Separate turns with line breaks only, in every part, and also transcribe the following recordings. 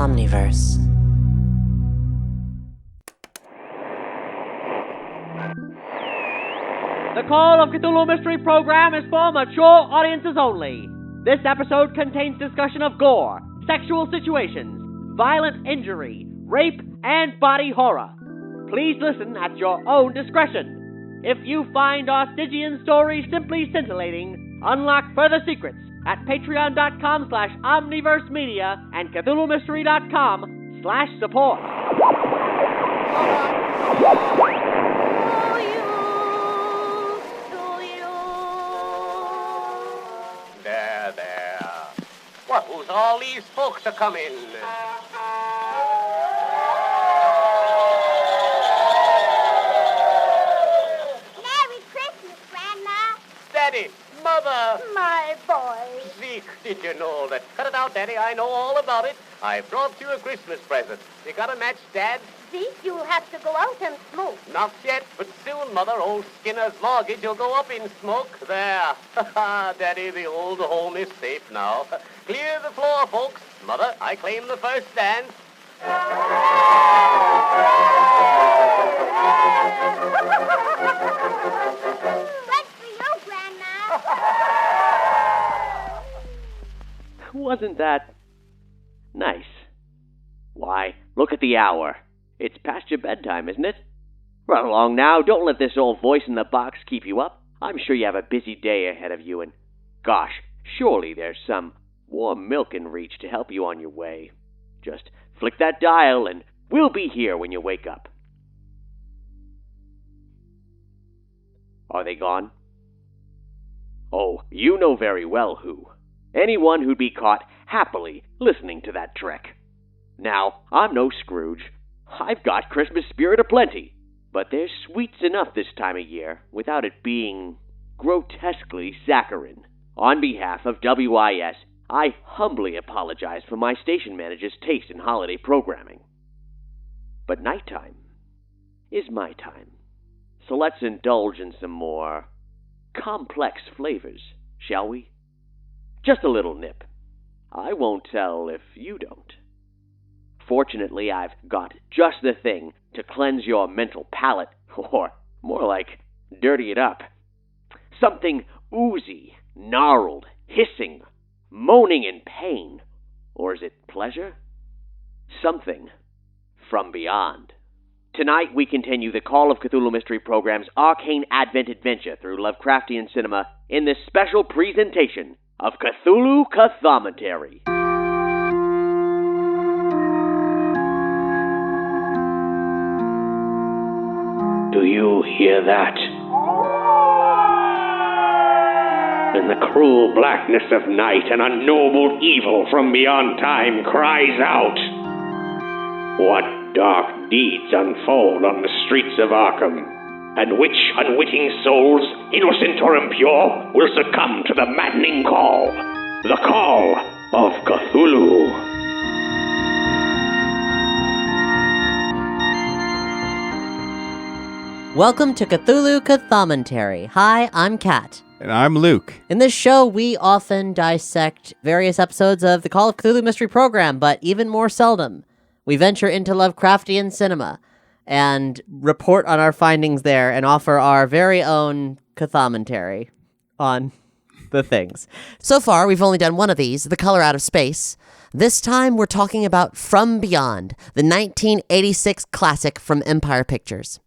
Omniverse.
The Call of Cthulhu Mystery Program is for mature audiences only. This episode contains discussion of gore, sexual situations, violent injury, rape, and body horror. Please listen at your own discretion. If you find our Stygian story simply scintillating, unlock further secrets at patreon.com/omniversemedia and cthulhumystery.com/support.
There. What, who's all these folks are coming?
Merry Christmas, Grandma.
Daddy, Mother.
My boy.
Zeke, did you know that? Cut it out, Daddy. I know all about it. I brought you a Christmas present. You got a match, Dad?
Zeke, you'll have to go out and smoke.
Not yet, but soon, Mother. Old Skinner's mortgage will go up in smoke. There. Daddy, the old home is safe now. Clear the floor, folks. Mother, I claim the first dance.
Good for you, Grandma.
Wasn't that nice? Why, look at the hour. It's past your bedtime, isn't it? Run along now. Don't let this old voice in the box keep you up. I'm sure you have a busy day ahead of you, and gosh, surely there's some warm milk in reach to help you on your way. Just flick that dial, and we'll be here when you wake up. Are they gone? Oh, you know very well who. Anyone who'd be caught happily listening to that trek. Now, I'm no Scrooge. I've got Christmas spirit aplenty, but there's sweets enough this time of year without it being grotesquely saccharine. On behalf of WIS, I humbly apologize for my station manager's taste in holiday programming. But nighttime is my time, so let's indulge in some more complex flavors, shall we? Just a little nip. I won't tell if you don't. Fortunately, I've got just the thing to cleanse your mental palate, or more like, dirty it up. Something oozy, gnarled, hissing, moaning in pain. Or is it pleasure? Something from beyond. Tonight, we continue the Call of Cthulhu Mystery Program's Arcane Advent Adventure through Lovecraftian cinema in this special presentation of Cthulhu Cthommentary.
Do you hear that? In the cruel blackness of night, an unknowable evil from beyond time cries out. What dark deeds unfold on the streets of Arkham, and which unwitting souls, innocent or impure, will succumb to the maddening call, the call of Cthulhu.
Welcome to Cthulhu Cthommentary. Hi, I'm Kat.
And I'm Luke.
In this show, we often dissect various episodes of the Call of Cthulhu Mystery Program, but even more seldom, we venture into Lovecraftian cinema and report on our findings there and offer our very own Cthommentary on the things. So far, we've only done one of these, The Color Out of Space. This time, we're talking about From Beyond, the 1986 classic from Empire Pictures.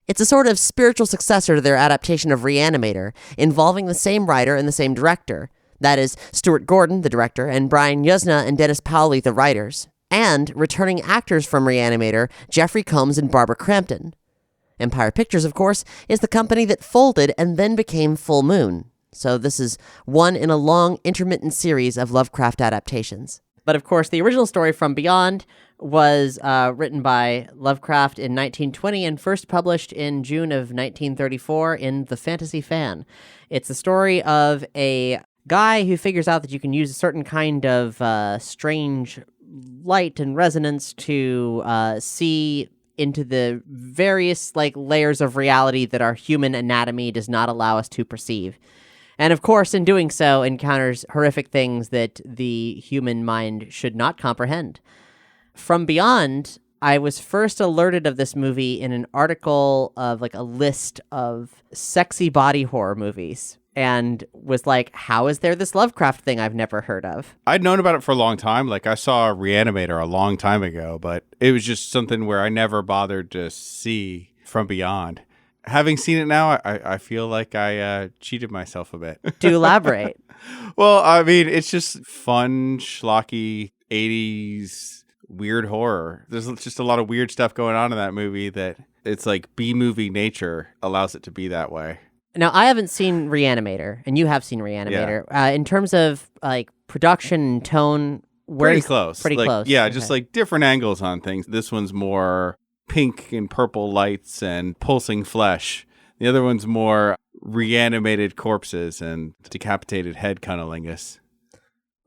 It's a sort of spiritual successor to their adaptation of Re-Animator, involving the same writer and the same director. That is, Stuart Gordon, the director, and Brian Yuzna and Dennis Powley, the writers. And returning actors from Re-Animator, Jeffrey Combs and Barbara Crampton. Empire Pictures, of course, is the company that folded and then became Full Moon. So this is one in a long, intermittent series of Lovecraft adaptations. But of course, the original story From Beyond was written by Lovecraft in 1920 and first published in June of 1934 in The Fantasy Fan. It's the story of a guy who figures out that you can use a certain kind of strange light and resonance to see into the various layers of reality that our human anatomy does not allow us to perceive. And of course, in doing so, encounters horrific things that the human mind should not comprehend. From Beyond, I was first alerted of this movie in an article of like a list of sexy body horror movies, and was like, how is there this Lovecraft thing I've never heard of?
I'd known about it for a long time. Like, I saw Re-Animator a long time ago, but it was just something where I never bothered to see From Beyond. Having seen it now, I feel like I cheated myself a bit.
Do elaborate.
Well, I mean, it's just fun, schlocky 80s weird horror. There's just a lot of weird stuff going on in that movie that it's like B-movie nature allows it to be that way.
Now, I haven't seen Re-Animator, and you have seen Re-Animator. In terms of like production and tone,
Pretty close.
Pretty close.
Yeah, just like different angles on things. This one's more pink and purple lights and pulsing flesh. The other one's more reanimated corpses and decapitated head cunnilingus.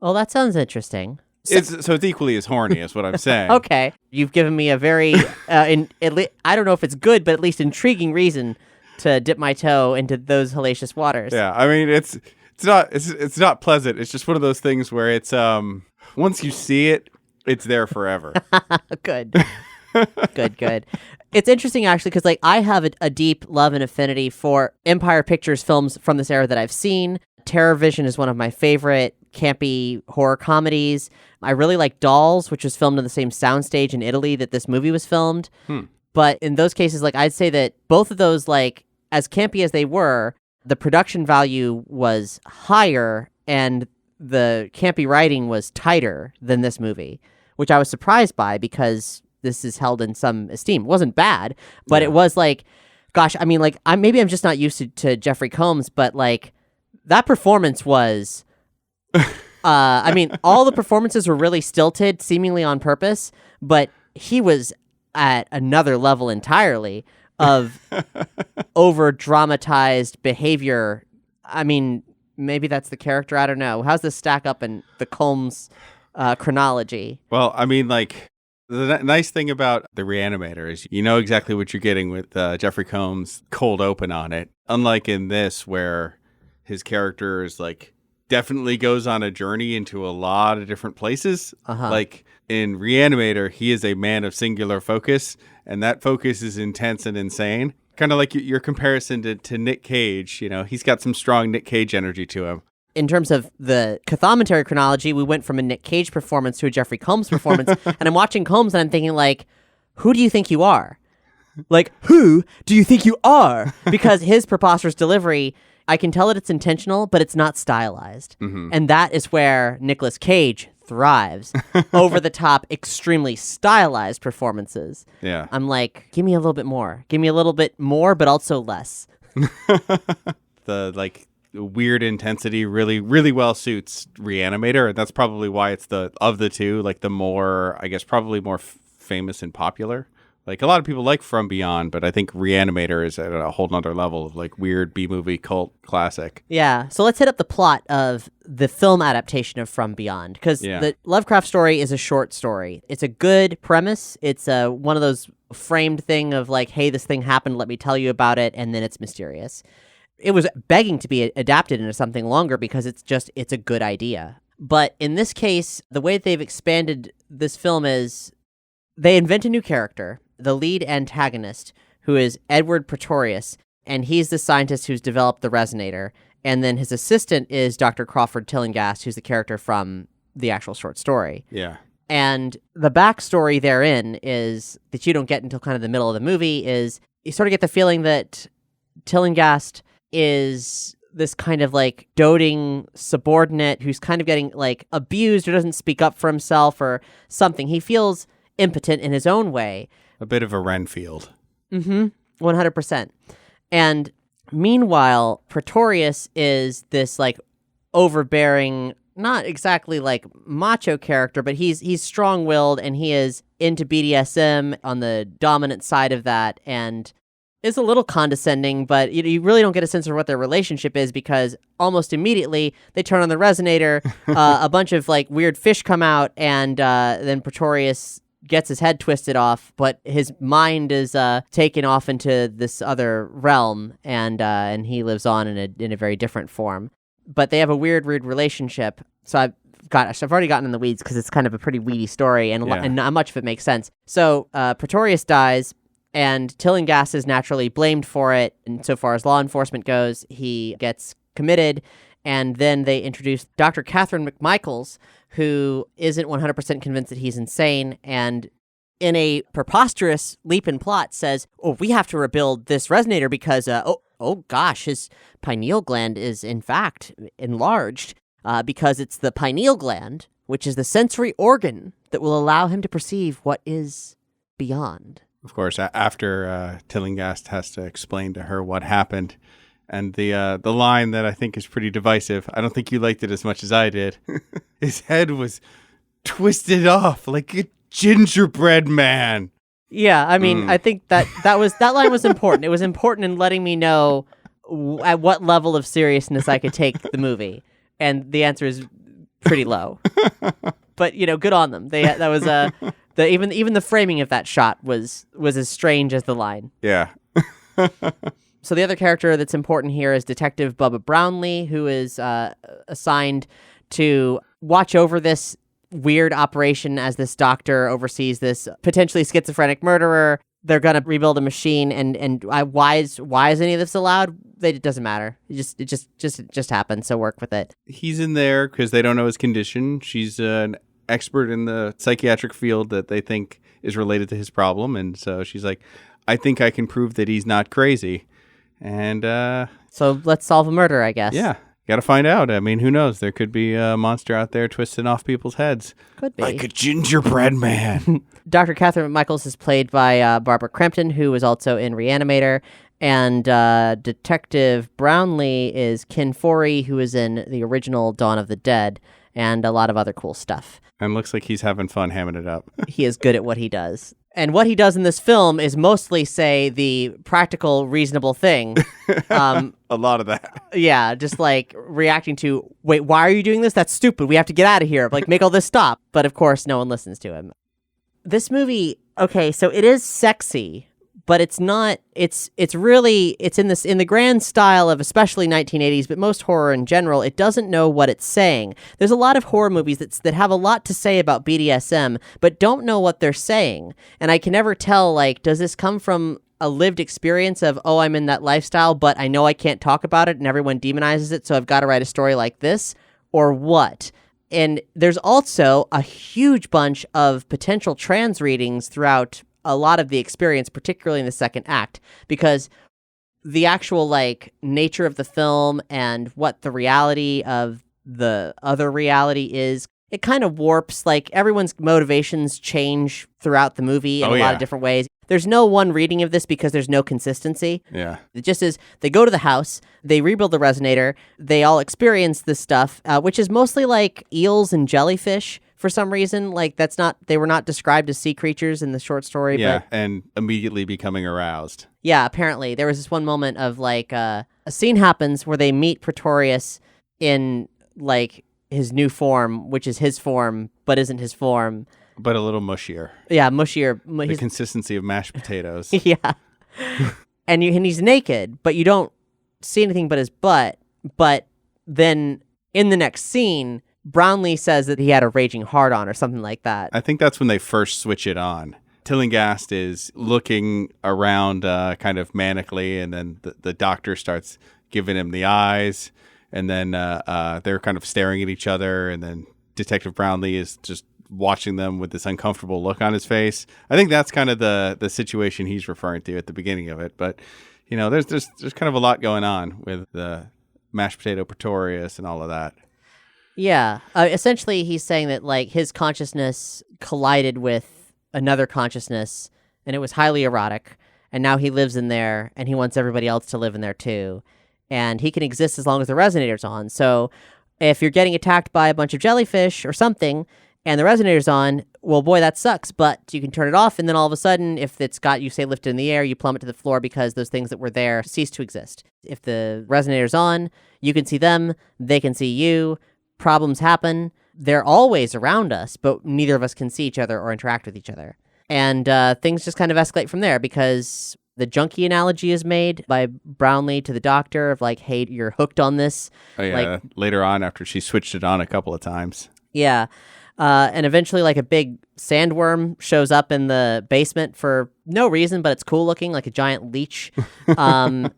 Well, that sounds interesting.
It's equally as horny, is what I'm saying.
Okay. You've given me a very, I don't know if it's good, but at least intriguing reason to dip my toe into those hellacious waters.
Yeah, I mean, it's not pleasant. It's just one of those things where it's, once you see it, it's there forever.
Good. Good. It's interesting, actually, because like I have a deep love and affinity for Empire Pictures films from this era that I've seen. Terror Vision is one of my favorite campy horror comedies. I really like Dolls, which was filmed on the same soundstage in Italy that this movie was filmed. But in those cases, like I'd say that both of those, like as campy as they were, the production value was higher and the campy writing was tighter than this movie, which I was surprised by because this is held in some esteem. It wasn't bad, but it was like, gosh, I mean, like maybe I'm just not used to Jeffrey Combs, but like that performance was, I mean, all the performances were really stilted, seemingly on purpose, but he was at another level entirely of over-dramatized behavior. I mean, maybe that's the character. I don't know. How's this stack up in the Combs chronology?
Well, I mean, like, the nice thing about the Re-Animator is you know exactly what you're getting with Jeffrey Combs' cold open on it. Unlike in this, where his character is like definitely goes on a journey into a lot of different places. Like in Re-Animator, he is a man of singular focus, and that focus is intense and insane. Kind of like your comparison to Nick Cage. You know, he's got some strong Nick Cage energy to him.
In terms of the Cthommentary chronology, we went from a Nick Cage performance to a Jeffrey Combs performance, and I'm watching Combs and I'm thinking, like, who do you think you are? Like, who do you think you are? Because his preposterous delivery, I can tell that it's intentional, but it's not stylized. And that is where Nicolas Cage thrives. Over the top, extremely stylized performances.
Yeah.
I'm like, give me a little bit more. Give me a little bit more, but also less.
The, like, weird intensity really, really well suits Re-Animator, and that's probably why it's of the two, like, the more, I guess, probably more famous and popular. Like, a lot of people like From Beyond, but I think Re-Animator is at a whole nother level of, like, weird B-movie cult classic.
Yeah, so let's hit up the plot of the film adaptation of From Beyond, because the Lovecraft story is a short story. It's a good premise. It's one of those framed thing of, like, hey, this thing happened, let me tell you about it, and then it's mysterious. It was begging to be adapted into something longer because it's a good idea. But in this case, the way that they've expanded this film is they invent a new character, the lead antagonist, who is Edward Pretorius, and he's the scientist who's developed the resonator. And then his assistant is Dr. Crawford Tillinghast, who's the character from the actual short story.
Yeah.
And the backstory therein is that you don't get until kind of the middle of the movie is you sort of get the feeling that Tillinghast is this kind of like doting subordinate who's kind of getting like abused or doesn't speak up for himself or something. He feels impotent in his own way.
A bit of a Renfield.
100%. And meanwhile, Pretorius is this like overbearing, not exactly like macho character, but he's strong-willed and he is into BDSM on the dominant side of that and is a little condescending, but you really don't get a sense of what their relationship is because almost immediately they turn on the resonator, a bunch of like weird fish come out, and then Pretorius gets his head twisted off, but his mind is taken off into this other realm, and he lives on in a very different form. But they have a weird relationship. So I've Gosh, I've already gotten in the weeds because it's kind of a pretty weedy story, and not much of it makes sense. So Pretorius dies, and Tillinghast is naturally blamed for it. And so far as law enforcement goes, he gets committed, and then they introduce Dr. Catherine McMichaels, who isn't 100% convinced that he's insane, and in a preposterous leap in plot says, oh, we have to rebuild this resonator because, oh gosh, his pineal gland is in fact enlarged because it's the pineal gland, which is the sensory organ that will allow him to perceive what is beyond.
Of course, after Tillinghast has to explain to her what happened, and the line that I think is pretty divisive, I don't think you liked it as much as I did. His head was twisted off like a gingerbread man.
Yeah, I mean, I think that line was important. It was important in letting me know at what level of seriousness I could take the movie, and the answer is pretty low. But good on them. That was even the framing of that shot was as strange as the line.
Yeah.
So the other character that's important here is Detective Bubba Brownlee, who is assigned to watch over this weird operation as this doctor oversees this potentially schizophrenic murderer. They're gonna rebuild a machine, and why is any of this allowed? It doesn't matter. It just happened. So work with it.
He's in there because they don't know his condition. She's an expert in the psychiatric field that they think is related to his problem, and so she's like, I think I can prove that he's not crazy. And
so let's solve a murder, I guess.
Yeah. Got to find out. I mean, who knows? There could be a monster out there twisting off people's heads.
Could be.
Like a gingerbread man.
Dr. Catherine McMichaels is played by Barbara Crampton, who was also in Re-Animator. And Detective Brownlee is Ken Forey, who is in the original Dawn of the Dead, and a lot of other cool stuff.
And looks like he's having fun hamming it up.
He is good at what he does. And what he does in this film is mostly say the practical, reasonable thing.
A lot of that.
Yeah, just like reacting to, wait, why are you doing this? That's stupid. We have to get out of here. Like, make all this stop. But of course, no one listens to him. This movie, okay, so it is sexy, but it's not, it's in the grand style of especially 1980s, but most horror in general, it doesn't know what it's saying. There's a lot of horror movies that have a lot to say about BDSM, but don't know what they're saying. And I can never tell, like, does this come from a lived experience of, oh, I'm in that lifestyle, but I know I can't talk about it and everyone demonizes it, so I've got to write a story like this, or what? And there's also a huge bunch of potential trans readings throughout a lot of the experience, particularly in the second act, because the actual nature of the film and what the reality of the other reality is, it kind of warps, everyone's motivations change throughout the movie in a lot of different ways. There's no one reading of this because there's no consistency.
Yeah. It
just is, they go to the house, they rebuild the resonator, they all experience this stuff, which is mostly like eels and jellyfish. For some reason, they were not described as sea creatures in the short story.
Yeah,
but,
and immediately becoming aroused.
Yeah, apparently. There was this one moment of, a scene happens where they meet Pretorius in, his new form, which is his form, but isn't his form.
But a little mushier.
Yeah, mushier.
The consistency of mashed potatoes.
Yeah. And he's naked, but you don't see anything but his butt. But then, in the next scene, Brownlee says that he had a raging hard-on or something like that.
I think that's when they first switch it on. Tillinghast is looking around kind of manically, and then the doctor starts giving him the eyes, and then they're kind of staring at each other, and then Detective Brownlee is just watching them with this uncomfortable look on his face. I think that's kind of the situation he's referring to at the beginning of it. But, there's kind of a lot going on with the mashed potato Pretorius and all of that.
Yeah. Essentially, he's saying that, his consciousness collided with another consciousness, and it was highly erotic, and now he lives in there, and he wants everybody else to live in there, too. And he can exist as long as the resonator's on. So if you're getting attacked by a bunch of jellyfish or something, and the resonator's on, well, boy, that sucks, but you can turn it off, and then all of a sudden, if it's got you, say, lifted in the air, you plummet to the floor because those things that were there cease to exist. If the resonator's on, you can see them, they can see you. Problems happen. They're always around us, but neither of us can see each other or interact with each other. And things just kind of escalate from there because the junkie analogy is made by Brownlee to the doctor of hey, you're hooked on this.
Oh, yeah. Later on, after she switched it on a couple of times.
Yeah. And eventually, like, a big sandworm shows up in the basement for no reason, but it's cool looking, like a giant leech. And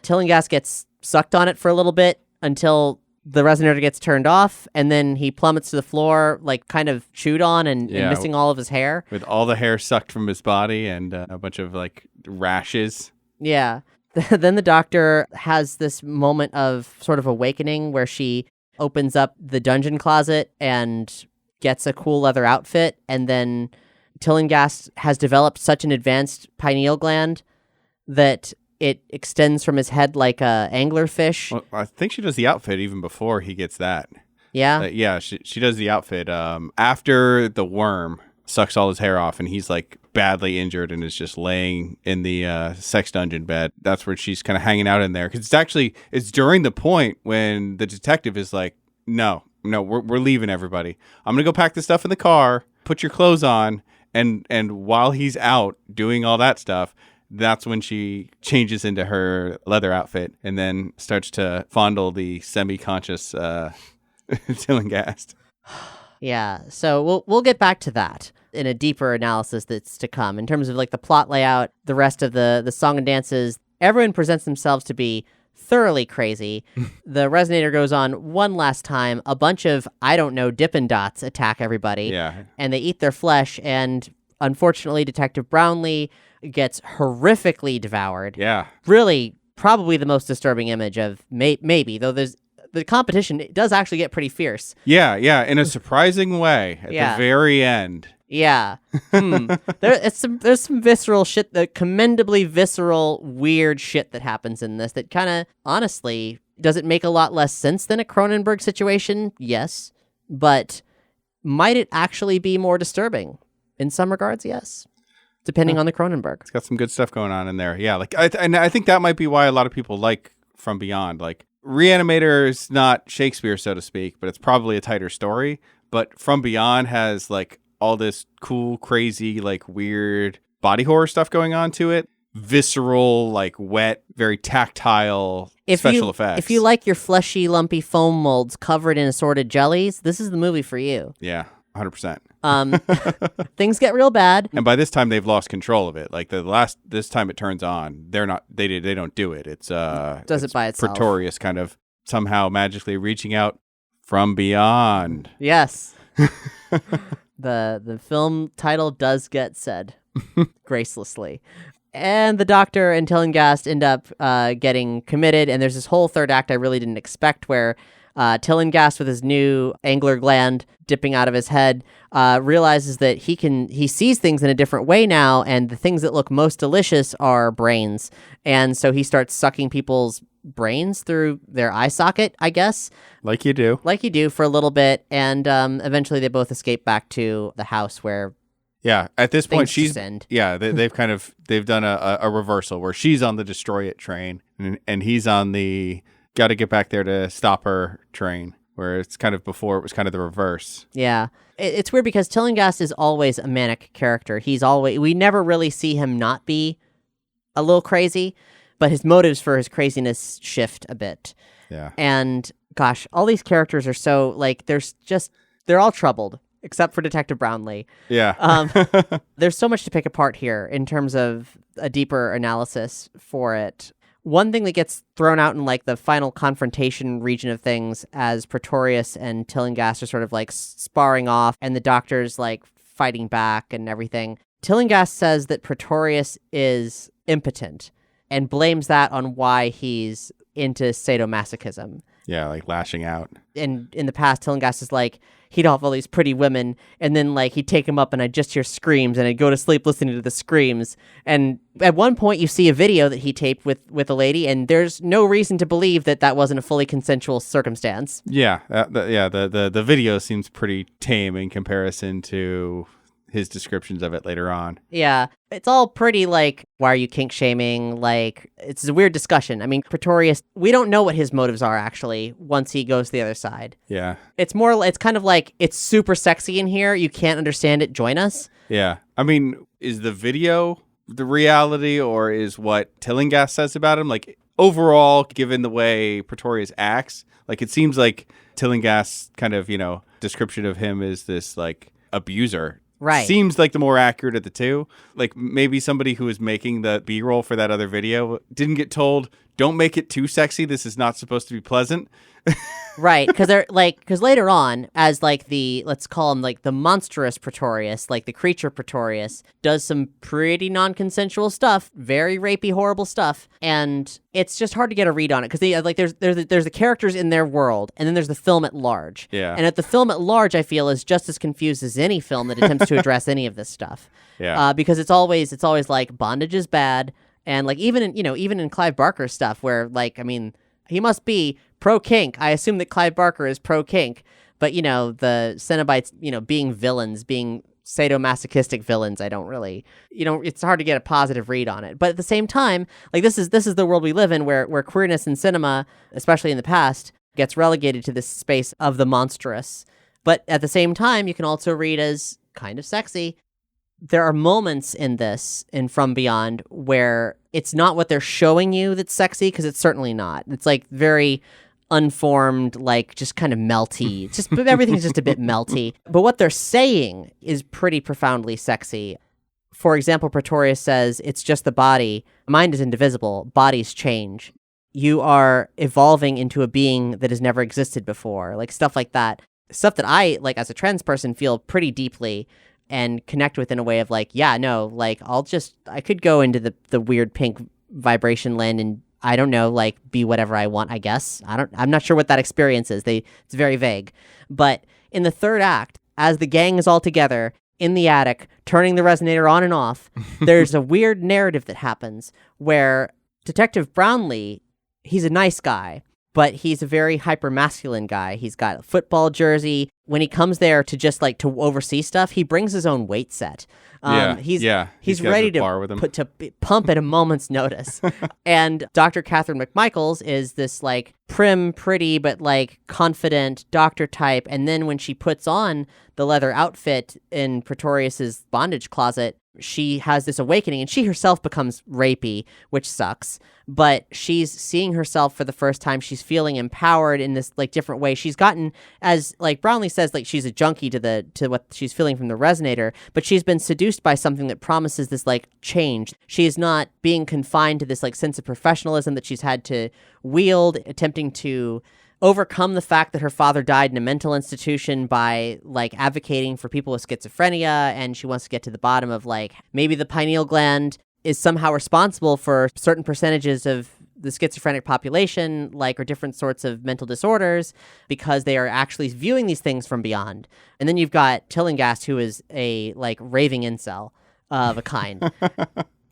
Tillinghast gets sucked on it for a little bit until the resonator gets turned off, and then he plummets to the floor, like, kind of chewed on and missing all of his hair.
With all the hair sucked from his body and a bunch of, like, rashes.
Yeah. Then the doctor has this moment of sort of awakening where she opens up the dungeon closet and gets a cool leather outfit, and then Tillinghast has developed such an advanced pineal gland that it extends from his head like a anglerfish.
Well, I think she does the outfit even before he gets that.
Yeah?
Yeah, she does the outfit after the worm sucks all his hair off and he's like badly injured and is just laying in the sex dungeon bed. That's where she's kind of hanging out in there, because it's during the point when the detective is like, no, we're leaving, everybody. I'm gonna go pack the stuff in the car, put your clothes on, and while he's out doing all that stuff, that's when she changes into her leather outfit and then starts to fondle the semi-conscious Tillinghast.
Yeah, so we'll get back to that in a deeper analysis that's to come. In terms of, like, the plot layout, the rest of the song and dances, everyone presents themselves to be thoroughly crazy. The resonator goes on one last time. A bunch of, I don't know, Dippin' Dots attack everybody.
Yeah.
And they eat their flesh, and unfortunately, Detective Brownlee gets horrifically devoured.
Yeah.
Really, probably the most disturbing image of maybe, though the competition does actually get pretty fierce.
Yeah, in a surprising way at the very end.
Yeah. There's some visceral shit, the commendably visceral, weird shit that happens in this that kind of, honestly, does it make a lot less sense than a Cronenberg situation? Yes. But might it actually be more disturbing? In some regards, yes. Depending on the Cronenberg.
It's got some good stuff going on in there. Yeah, like I think that might be why a lot of people like From Beyond. Like, Re-Animator is not Shakespeare, so to speak, but it's probably a tighter story. But From Beyond has, like, all this cool, crazy, like, weird body horror stuff going on to it. Visceral, like, wet, very tactile special effects.
If you like your fleshy, lumpy foam molds covered in assorted jellies, this is the movie for you.
Yeah, 100%.
Things get real bad.
And by this time, they've lost control of it. Like, this time it turns on, they don't do it. It
it by itself.
Pretorius kind of somehow magically reaching out from beyond.
Yes. The film title does get said gracelessly. And the doctor and Tillinghast end up getting committed, and there's this whole third act I really didn't expect where Tillinghast, with his new angler gland dipping out of his head, realizes that he sees things in a different way now, and the things that look most delicious are brains. And so he starts sucking people's brains through their eye socket, I guess.
Like you do
for a little bit, and eventually they both escape back to the house where...
Yeah, at this point, they've done a reversal where she's on the destroy it train, and he's on the got to get back there to stop her train, where it's kind of before it was kind of the reverse.
Yeah. It's weird because Tillinghast is always a manic character. We never really see him not be a little crazy, but his motives for his craziness shift a bit.
Yeah.
And gosh, all these characters are so, like, they're all troubled, except for Detective Brownlee.
Yeah.
There's so much to pick apart here in terms of a deeper analysis for it. One thing that gets thrown out in, like, the final confrontation region of things as Pretorius and Tillinghast are sort of, like, sparring off and the doctor's, like, fighting back and everything. Tillinghast says that Pretorius is impotent and blames that on why he's into sadomasochism.
Yeah, like lashing out.
And in the past, Tillinghast is like, he'd have all these pretty women, and then, like, he'd take them up, and I'd just hear screams, and I'd go to sleep listening to the screams. And at one point, you see a video that he taped with a lady, and there's no reason to believe that wasn't a fully consensual circumstance.
Yeah, the video seems pretty tame in comparison to his descriptions of it later on.
Yeah, it's all pretty, like, why are you kink shaming? Like, it's a weird discussion. I mean, Pretorius, we don't know what his motives are, actually, once he goes to the other side.
Yeah.
It's kind of like, it's super sexy in here, you can't understand it, join us.
Yeah. I mean, is the video the reality, or is what Tillinghast says about him? Like, overall, given the way Pretorius acts, like it seems like Tillingast's kind of, description of him is this like abuser.
Right.
Seems like the more accurate of the two. Like maybe somebody who was making the B-roll for that other video didn't get told, don't make it too sexy. This is not supposed to be pleasant.
Right, because later on, as like let's call him like the monstrous Pretorius, like the creature Pretorius, does some pretty non-consensual stuff, very rapey, horrible stuff, and it's just hard to get a read on it because there's the characters in their world, and then there's the film at large.
Yeah.
And the film at large, I feel, is just as confused as any film that attempts to address any of this stuff.
Yeah.
Because it's always like bondage is bad, and like even in Clive Barker's stuff, where like he must be pro-kink. I assume that Clive Barker is pro-kink, but, the Cenobites, being villains, being sadomasochistic villains, I don't really, it's hard to get a positive read on it. But at the same time, like this is the world we live in where queerness in cinema, especially in the past, gets relegated to this space of the monstrous. But at the same time, you can also read as kind of sexy. There are moments in this, in From Beyond, where it's not what they're showing you that's sexy, because it's certainly not. It's like very unformed, like just kind of melty. It's just everything's just a bit melty. But what they're saying is pretty profoundly sexy. For example, Pretorius says, it's just the body. Mind is indivisible. Bodies change. You are evolving into a being that has never existed before. Like stuff like that. Stuff that I, like as a trans person, feel pretty deeply and connect with in a way of like, yeah, no, like I could go into the weird pink vibration land and I don't know, like be whatever I want, I guess. I'm not sure what that experience is. It's very vague. But in the third act, as the gang is all together in the attic, turning the resonator on and off, there's a weird narrative that happens where Detective Brownlee, he's a nice guy, but he's a very hyper-masculine guy. He's got a football jersey. When he comes there to just like to oversee stuff, he brings his own weight set. He's ready to pump at a moment's notice. And Dr. Catherine McMichaels is this like prim, pretty, but like confident doctor type. And then when she puts on the leather outfit in Pretorius's bondage closet, she has this awakening and she herself becomes rapey, which sucks. But she's seeing herself for the first time. She's feeling empowered in this like different way. She's gotten, as like Brownlee says, like she's a junkie to what she's feeling from the resonator, but she's been seduced by something that promises this like change. She is not being confined to this like sense of professionalism that she's had to wield, attempting to overcome the fact that her father died in a mental institution by like advocating for people with schizophrenia, and she wants to get to the bottom of like maybe the pineal gland is somehow responsible for certain percentages of the schizophrenic population, like, or different sorts of mental disorders, because they are actually viewing these things from beyond. And then you've got Tillingast, who is a like raving incel of a kind.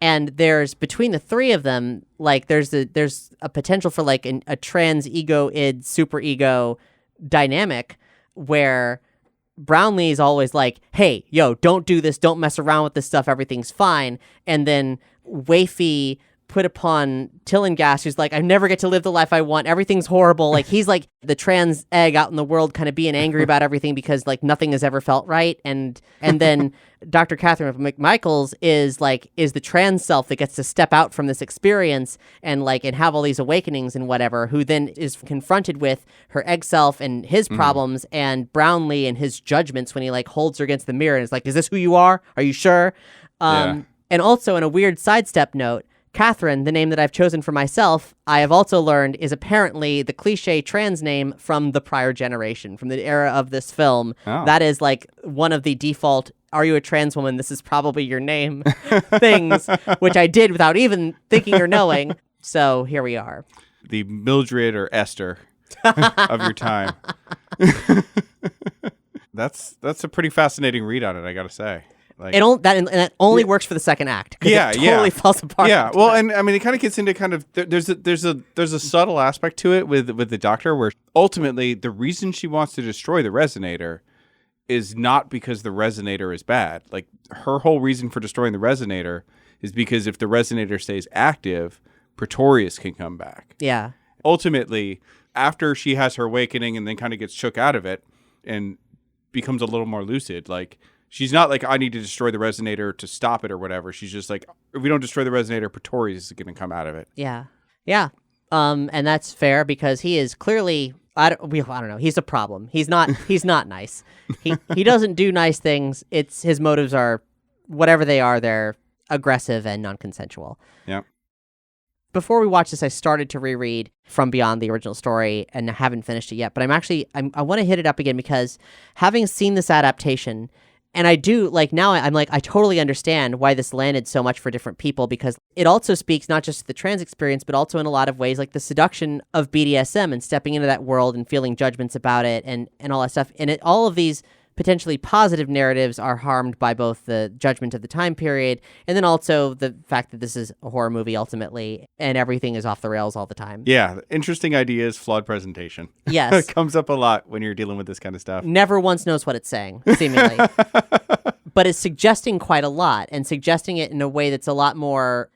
And there's, between the three of them, like there's a potential for like a trans ego id super ego dynamic where Brownlee is always like, hey, yo, don't do this, don't mess around with this stuff, everything's fine. And then Wafy put upon Tillingast, who's like, I never get to live the life I want, everything's horrible. Like he's like the trans egg out in the world, kind of being angry about everything because like nothing has ever felt right. And then Dr. Catherine McMichaels is the trans self that gets to step out from this experience and have all these awakenings and whatever, who then is confronted with her egg self and his problems and Brownlee and his judgments when he like holds her against the mirror and is like, is this who you are? Are you sure? And also, in a weird sidestep note, Catherine, the name that I've chosen for myself, I have also learned is apparently the cliche trans name from the prior generation, from the era of this film. Oh. That is like one of the default, are you a trans woman? This is probably your name things, which I did without even thinking or knowing. So here we are.
The Mildred or Esther of your time. That's a pretty fascinating read on it, I gotta say. Like,
that only works for the second act. It totally falls apart.
Yeah, well, and I mean, it kind of gets into there's a subtle aspect to it with the Doctor, where ultimately the reason she wants to destroy the resonator is not because the resonator is bad. Like her whole reason for destroying the resonator is because if the resonator stays active, Pretorius can come back.
Yeah.
Ultimately, after she has her awakening and then kind of gets shook out of it and becomes a little more lucid, like. She's not like, I need to destroy the resonator to stop it or whatever. She's just like, if we don't destroy the resonator, Pretorius is going to come out of it.
Yeah. Yeah. And that's fair because he is clearly, I don't know. He's a problem. He's not nice. He doesn't do nice things. His motives are whatever they are. They're aggressive and non-consensual.
Yeah.
Before we watch this, I started to reread From Beyond the original story and I haven't finished it yet, but I want to hit it up again because having seen this adaptation, and I do, like, now I'm like, I totally understand why this landed so much for different people because it also speaks not just to the trans experience, but also in a lot of ways, like the seduction of BDSM and stepping into that world and feeling judgments about it and all that stuff. And all of these potentially positive narratives are harmed by both the judgment of the time period and then also the fact that this is a horror movie ultimately and everything is off the rails all the time.
Yeah. Interesting ideas, flawed presentation.
Yes.
It comes up a lot when you're dealing with this kind of stuff.
Never once knows what it's saying, seemingly. But it's suggesting quite a lot and suggesting it in a way that's a lot more,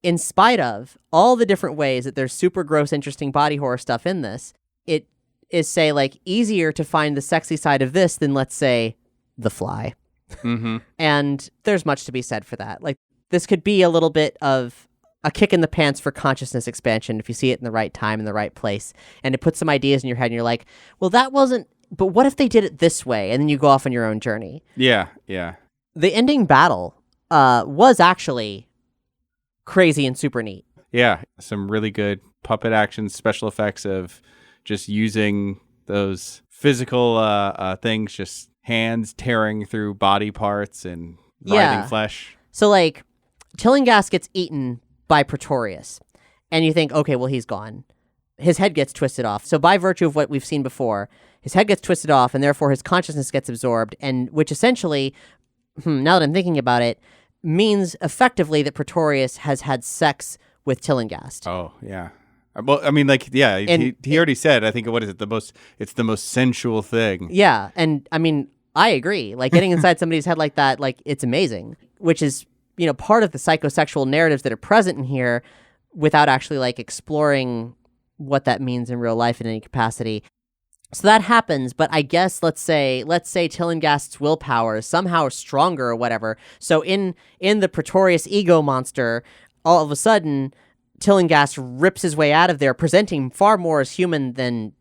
in spite of all the different ways that there's super gross, interesting body horror stuff in this, it is, say, like, easier to find the sexy side of this than, let's say, The Fly.
Mm-hmm.
And there's much to be said for that. Like, this could be a little bit of a kick in the pants for consciousness expansion if you see it in the right time, in the right place. And it puts some ideas in your head and you're like, well, that wasn't, but what if they did it this way? And then you go off on your own journey.
Yeah, yeah.
The ending battle was actually crazy and super neat.
Yeah, some really good puppet action, special effects of just using those physical things, just hands tearing through body parts and writhing flesh.
So, like, Tillinghast gets eaten by Pretorius, and you think, okay, well, he's gone. His head gets twisted off. So by virtue of what we've seen before, his head gets twisted off, and therefore his consciousness gets absorbed, and which essentially, now that I'm thinking about it, means effectively that Pretorius has had sex with Tillinghast.
Oh, yeah. Well, I mean, like, yeah, he already said, I think, it's the most sensual thing.
Yeah, and I mean, I agree. Like, getting inside somebody's head like that, like, it's amazing, which is, you know, part of the psychosexual narratives that are present in here without actually, like, exploring what that means in real life in any capacity. So that happens, but I guess let's say Tillinghast's willpower is somehow stronger or whatever. So in the Pretorius ego monster, all of a sudden, Tillinghast rips his way out of there, presenting far more as human than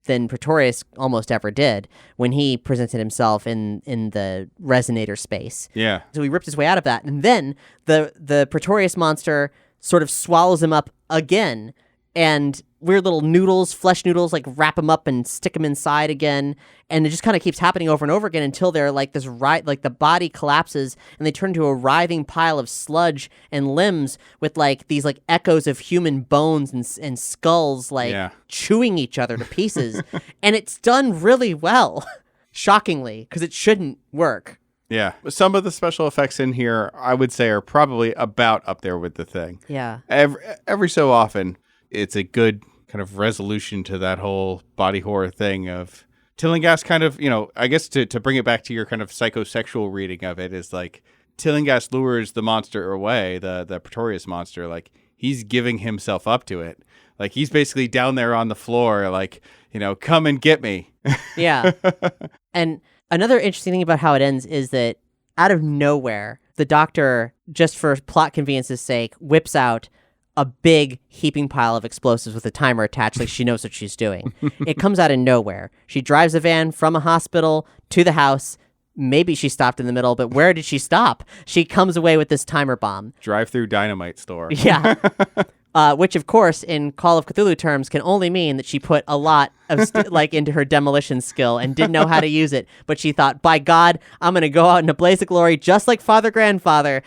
Pretorius almost ever did when he presented himself in the resonator space.
Yeah.
So he ripped his way out of that. And then the Pretorius monster sort of swallows him up again, and weird little noodles, flesh noodles, like wrap them up and stick them inside again. And it just kind of keeps happening over and over again until they're like this, like the body collapses and they turn into a writhing pile of sludge and limbs with like these like echoes of human bones and skulls, like chewing each other to pieces. And it's done really well, shockingly, because it shouldn't work.
Yeah. Some of the special effects in here, I would say, are probably about up there with The Thing.
Yeah.
Every so often, it's a good kind of resolution to that whole body horror thing of Tillinghast kind of, you know, I guess to bring it back to your kind of psychosexual reading of it is like Tillinghast lures the monster away, the Pretorius monster, like he's giving himself up to it. Like he's basically down there on the floor, like, you know, come and get me.
Yeah. And another interesting thing about how it ends is that out of nowhere, the doctor, just for plot convenience's sake, whips out a big heaping pile of explosives with a timer attached, like she knows what she's doing. It comes out of nowhere. She drives a van from a hospital to the house. Maybe she stopped in the middle, but where did she stop? She comes away with this timer bomb.
Drive-through dynamite store.
Yeah. Which, of course, in Call of Cthulhu terms, can only mean that she put a lot of into her demolition skill and didn't know how to use it. But she thought, by God, I'm going to go out in a blaze of glory just like Father Grandfather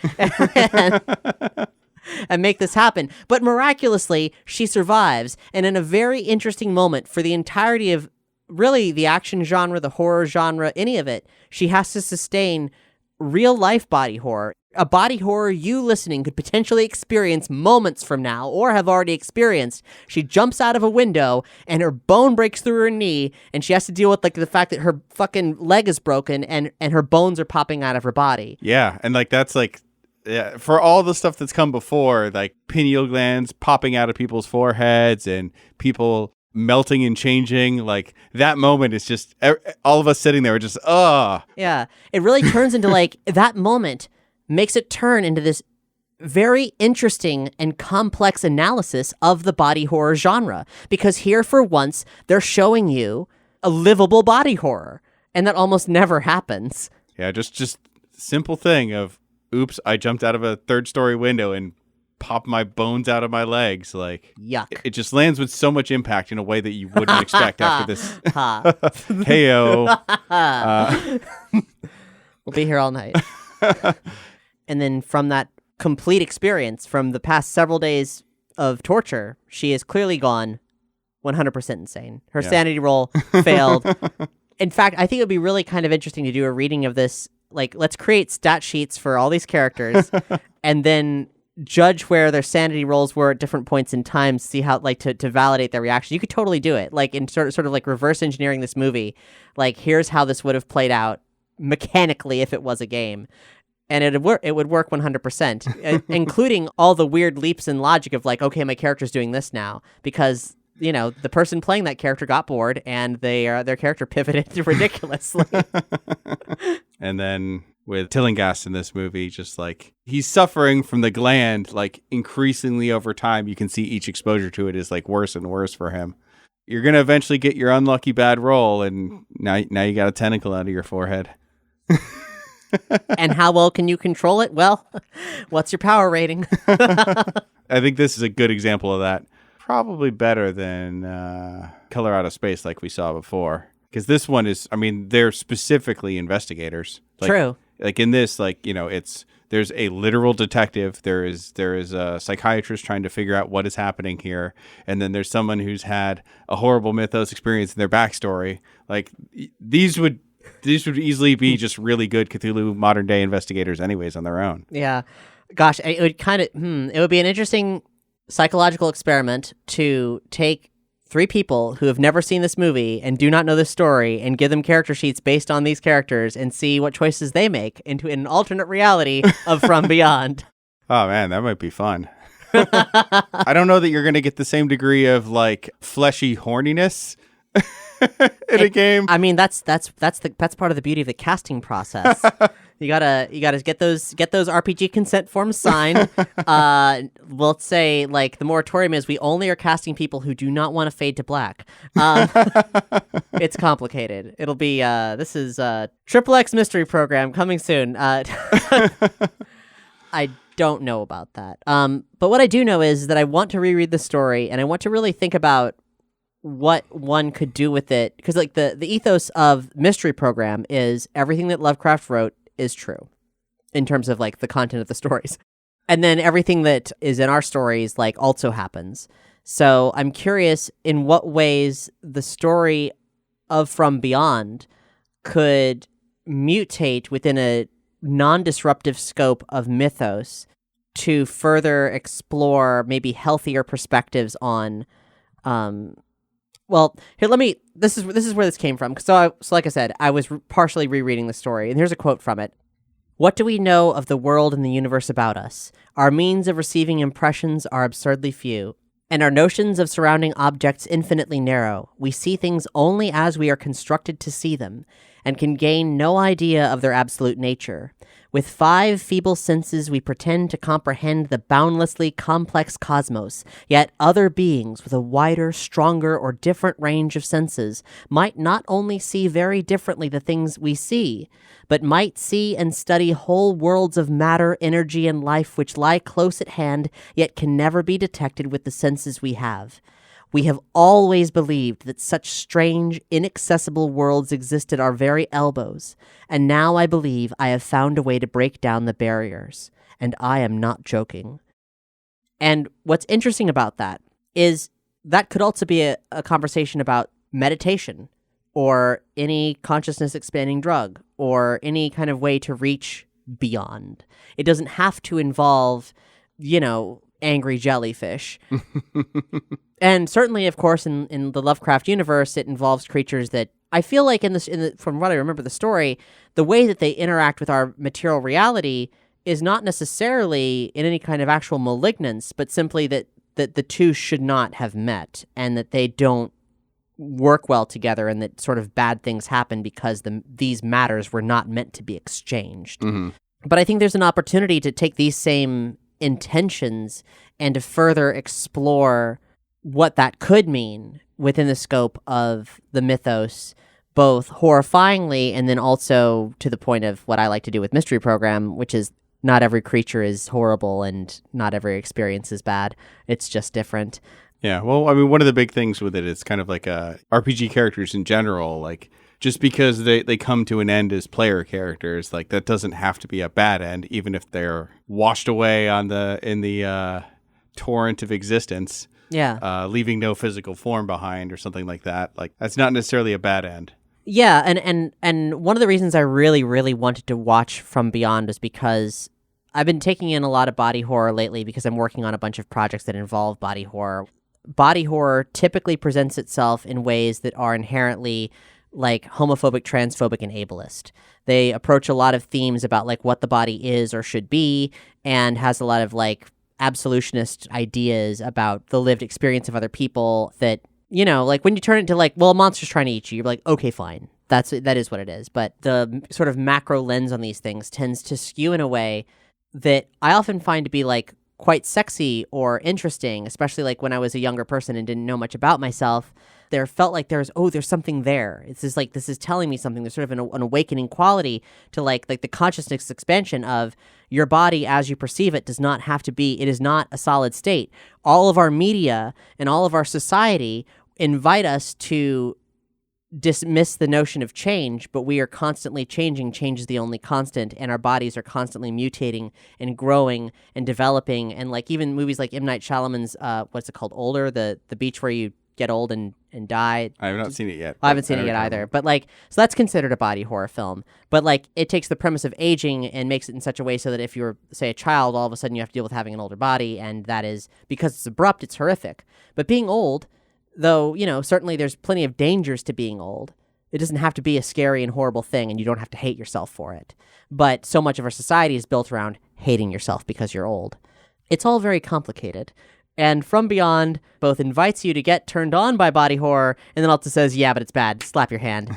and make this happen. But miraculously, she survives. And in a very interesting moment for the entirety of really the action genre, the horror genre, any of it, she has to sustain real life body horror. A body horror you listening could potentially experience moments from now or have already experienced. She jumps out of a window and her bone breaks through her knee and she has to deal with like the fact that her fucking leg is broken and her bones are popping out of her body.
Yeah. And like that's like, yeah, for all the stuff that's come before, like pineal glands popping out of people's foreheads and people melting and changing, like that moment is just all of us sitting there are just,
Yeah. It really turns into like that moment makes it turn into this very interesting and complex analysis of the body horror genre, because here for once they're showing you a livable body horror, and that almost never happens.
Yeah, just simple thing of, oops, I jumped out of a third-story window and popped my bones out of my legs. Like,
yuck.
It just lands with so much impact in a way that you wouldn't expect after this. Heyo.
We'll be here all night. And then from that complete experience, from the past several days of torture, she is clearly gone 100% insane. Her sanity roll failed. In fact, I think it would be really kind of interesting to do a reading of this. Like, let's create stat sheets for all these characters and then judge where their sanity rolls were at different points in time, see how, like, to validate their reaction. You could totally do it, like, in sort of like reverse engineering this movie. Like, here's how this would have played out mechanically if it was a game. And it would work 100%, including all the weird leaps in logic of, like, okay, my character's doing this now because, you know, the person playing that character got bored and their character pivoted ridiculously.
And then with Tillinghast in this movie, just like, he's suffering from the gland, like, increasingly over time. You can see each exposure to it is, like, worse and worse for him. You're going to eventually get your unlucky bad roll, and now you got a tentacle out of your forehead.
And how well can you control it? Well, what's your power rating?
I think this is a good example of that. Probably better than Color Out of Space like we saw before. Because this one is, I mean, they're specifically investigators. Like,
True.
Like in this, like, you know, there's a literal detective. There is a psychiatrist trying to figure out what is happening here. And then there's someone who's had a horrible mythos experience in their backstory. Like, these would easily be just really good Cthulhu modern day investigators anyways on their own.
Yeah. Gosh, it would it would be an interesting psychological experiment to take 3 people who have never seen this movie and do not know this story and give them character sheets based on these characters and see what choices they make into an alternate reality of From Beyond.
Oh man, that might be fun. I don't know that you're going to get the same degree of, like, fleshy horniness in a game.
I mean, that's part of the beauty of the casting process. You gotta get those RPG consent forms signed. We'll say, like, the moratorium is we only are casting people who do not want to fade to black. It's complicated. It'll be this is Triple X Mystery Program coming soon. I don't know about that. But what I do know is that I want to reread the story, and I want to really think about what one could do with it, because, like, the ethos of Mystery Program is everything that Lovecraft wrote is true in terms of, like, the content of the stories, and then everything that is in our stories, like, also happens. So I'm curious in what ways the story of From Beyond could mutate within a non-disruptive scope of mythos to further explore maybe healthier perspectives on well, here, this is where this came from. So like I said, I was partially rereading the story, and here's a quote from it. What do we know of the world and the universe about us? Our means of receiving impressions are absurdly few, and our notions of surrounding objects infinitely narrow. We see things only as we are constructed to see them, and can gain no idea of their absolute nature. With 5 feeble senses, we pretend to comprehend the boundlessly complex cosmos, yet other beings with a wider, stronger, or different range of senses might not only see very differently the things we see, but might see and study whole worlds of matter, energy, and life which lie close at hand, yet can never be detected with the senses we have. We have always believed that such strange, inaccessible worlds exist at our very elbows, and now I believe I have found a way to break down the barriers, and I am not joking. And what's interesting about that is that could also be a conversation about meditation, or any consciousness-expanding drug, or any kind of way to reach beyond. It doesn't have to involve, you know, angry jellyfish. And certainly, of course, in the Lovecraft universe, it involves creatures that I feel like from what I remember the story, the way that they interact with our material reality is not necessarily in any kind of actual malignance, but simply that the two should not have met, and that they don't work well together, and that sort of bad things happen because these matters were not meant to be exchanged.
Mm-hmm.
But I think there's an opportunity to take these same intentions and to further explore what that could mean within the scope of the mythos, both horrifyingly and then also to the point of what I like to do with Mystery Program, which is not every creature is horrible and not every experience is bad. It's just different.
Yeah, well, I mean, one of the big things with it is kind of like RPG characters in general, like just because they come to an end as player characters, like that doesn't have to be a bad end, even if they're washed away in the torrent of existence.
Yeah.
Leaving no physical form behind or something like that. Like that's not necessarily a bad end.
Yeah, and one of the reasons I really, really wanted to watch From Beyond was because I've been taking in a lot of body horror lately because I'm working on a bunch of projects that involve body horror. Body horror typically presents itself in ways that are inherently like homophobic, transphobic, and ableist. They approach a lot of themes about like what the body is or should be, and has a lot of like absolutionist ideas about the lived experience of other people that, you know, like when you turn it to like, well, a monster's trying to eat you, you're like, okay, fine. That is what it is. But the sort of macro lens on these things tends to skew in a way that I often find to be like quite sexy or interesting, especially like when I was a younger person and didn't know much about myself. There felt like there's something there. It's just like, this is telling me something. There's sort of an awakening quality to like the consciousness expansion of your body as you perceive it does not have to be, it is not a solid state. All of our media and all of our society invite us to dismiss the notion of change, but we are constantly changing. Change is the only constant, and our bodies are constantly mutating and growing and developing. And like even movies like M. Night Shyamalan's, what's it called? Older, the beach where you get old and die.
I have not seen it yet.
I haven't seen it yet either. But like, so that's considered a body horror film. But like, it takes the premise of aging and makes it in such a way so that if you're, say, a child, all of a sudden you have to deal with having an older body, and that is, because it's abrupt, it's horrific. But being old, though, you know, certainly there's plenty of dangers to being old. It doesn't have to be a scary and horrible thing, and you don't have to hate yourself for it. But so much of our society is built around hating yourself because you're old. It's all very complicated. And From Beyond both invites you to get turned on by body horror, and then also says, yeah, but it's bad. Slap your hand.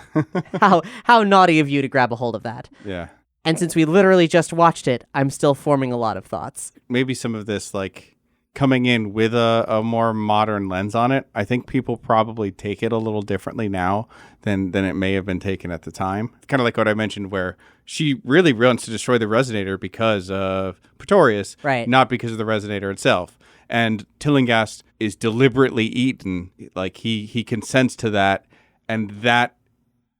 How naughty of you to grab a hold of that.
Yeah.
And since we literally just watched it, I'm still forming a lot of thoughts.
Maybe some of this, like, coming in with a more modern lens on it, I think people probably take it a little differently now than it may have been taken at the time. Kind of like what I mentioned, where she really wants to destroy the Resonator because of Pretorius,
right?
Not because of the Resonator itself. And Tillinghast is deliberately eaten. Like he consents to that, and that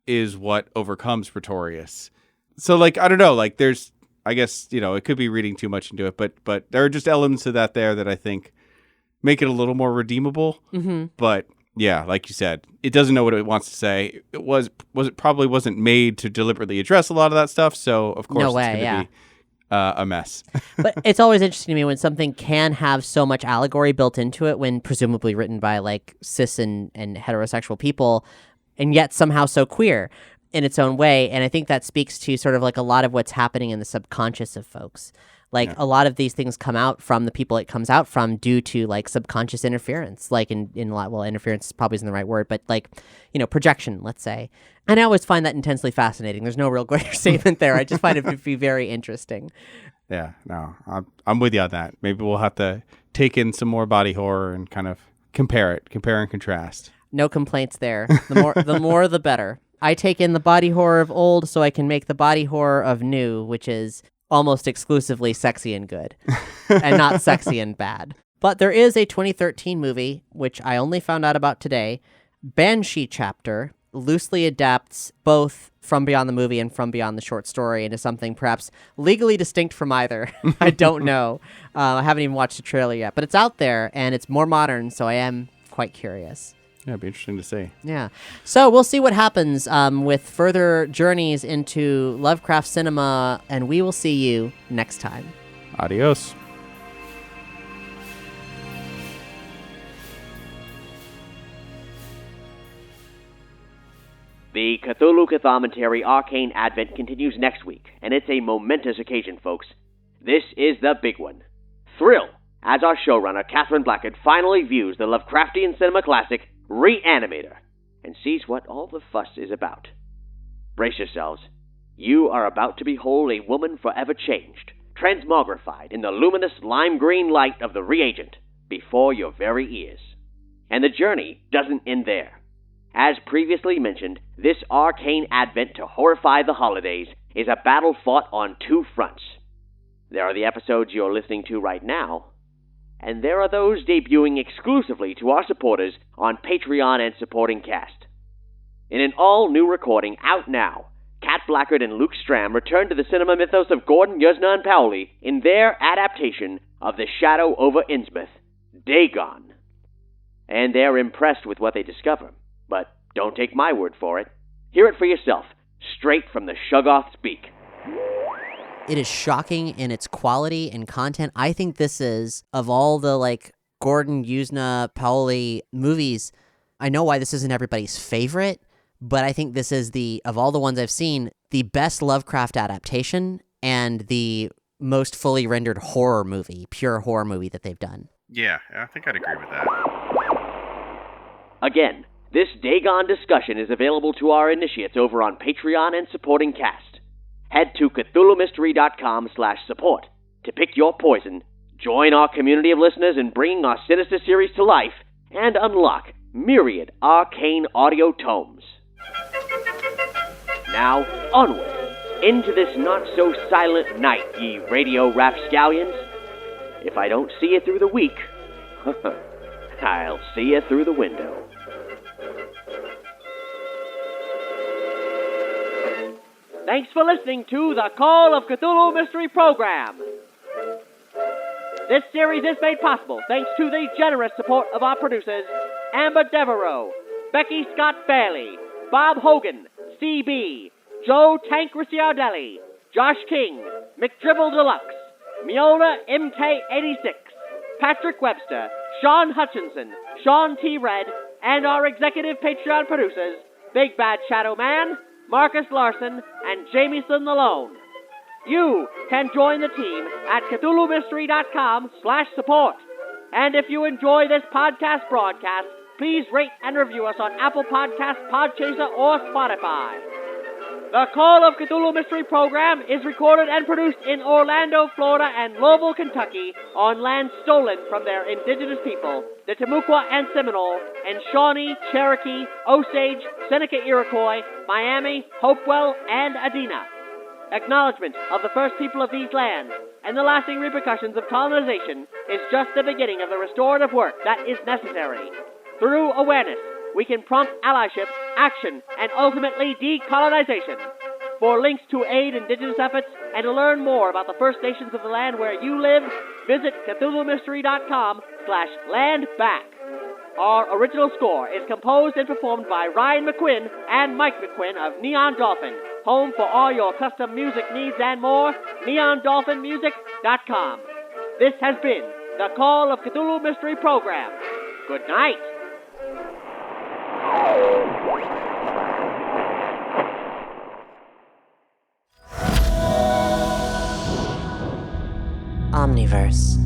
is what overcomes Pretorius. So like, I don't know, like there's, I guess, you know, it could be reading too much into it, but there are just elements of that there that I think make it a little more redeemable. Mm-hmm. But yeah, like you said, it doesn't know what it wants to say. It probably wasn't made to deliberately address a lot of that stuff. So of course, it's going to be a mess.
But it's always interesting to me when something can have so much allegory built into it, when presumably written by like cis and heterosexual people, and yet somehow so queer in its own way. And I think that speaks to sort of like a lot of what's happening in the subconscious of folks. Like a lot of these things come out from the people it comes out from due to like subconscious interference, like in a lot, well, interference probably isn't the right word, but like, you know, projection, let's say. And I always find that intensely fascinating. There's no real greater statement there. I just find it to be very interesting.
Yeah, no, I'm with you on that. Maybe we'll have to take in some more body horror and kind of compare and contrast.
No complaints there. The more, the better. I take in the body horror of old so I can make the body horror of new, which is almost exclusively sexy and good and not sexy and bad. But there is a 2013 movie, which I only found out about today. Banshee Chapter loosely adapts both From Beyond the movie and From Beyond the short story into something perhaps legally distinct from either. I don't know. I haven't even watched the trailer yet, but it's out there and it's more modern, so I am quite curious.
Yeah, it'd be interesting to see.
Yeah. So we'll see what happens with further journeys into Lovecraft cinema, and we will see you next time.
Adios.
The Cthulhu Cthommentary Arcane Advent continues next week, and it's a momentous occasion, folks. This is the big one. Thrill, as our showrunner, Catherine Blackard, finally views the Lovecraftian cinema classic, Re-Animator, and sees what all the fuss is about. Brace yourselves. You are about to behold a woman forever changed, transmogrified in the luminous lime green light of the reagent before your very ears. And the journey doesn't end there. As previously mentioned, this arcane advent to horrify the holidays is a battle fought on two fronts. There are the episodes you're listening to right now, and there are those debuting exclusively to our supporters on Patreon and Supporting Cast. In an all-new recording out now, Kat Blackard and Luke Stram return to the cinema mythos of Gordon, Yuzna, and Paoli in their adaptation of The Shadow over Innsmouth, Dagon. And they're impressed with what they discover, but don't take my word for it. Hear it for yourself, straight from the Shoggoth's beak.
It is shocking in its quality and content. I think this is, of all the, Gordon, Yuzna, Paoli movies, I know why this isn't everybody's favorite, but I think this is of all the ones I've seen, the best Lovecraft adaptation and the most fully rendered pure horror movie that they've done.
Yeah, I think I'd agree with that.
Again, this Dagon discussion is available to our initiates over on Patreon and Supporting Cast. Head to CthulhuMystery.com/support to pick your poison, join our community of listeners in bringing our sinister series to life, and unlock myriad arcane audio tomes. Now, onward, into this not-so-silent night, ye radio rapscallions. If I don't see you through the week, I'll see you through the window. Thanks for listening to the Call of Cthulhu Mystery Program. This series is made possible thanks to the generous support of our producers, Amber Devereaux, Becky Scott Bailey, Bob Hogan, CB, Joe Tank Ricciardelli, Josh King, McDribble Deluxe, Miona MK86, Patrick Webster, Sean Hutchinson, Sean T. Red, and our executive Patreon producers, Big Bad Shadow Man, Marcus Larson, and Jamieson Malone. You can join the team at CthulhuMystery.com/support. And if you enjoy this podcast broadcast, please rate and review us on Apple Podcasts, Podchaser, or Spotify. The Call of Cthulhu Mystery Program is recorded and produced in Orlando, Florida, and Louisville, Kentucky, on land stolen from their indigenous people, the Timucua and Seminole, and Shawnee, Cherokee, Osage, Seneca Iroquois, Miami, Hopewell, and Adena. Acknowledgement of the first people of these lands and the lasting repercussions of colonization is just the beginning of the restorative work that is necessary. Through awareness, we can prompt allyship, action, and ultimately decolonization. For links to aid indigenous efforts and to learn more about the First Nations of the land where you live, visit CthulhuMystery.com/landback. Our original score is composed and performed by Ryan McQuinn and Mike McQuinn of Neon Dolphin, home for all your custom music needs and more, neondolphinmusic.com. This has been the Call of Cthulhu Mystery Program. Good night.
Omniverse.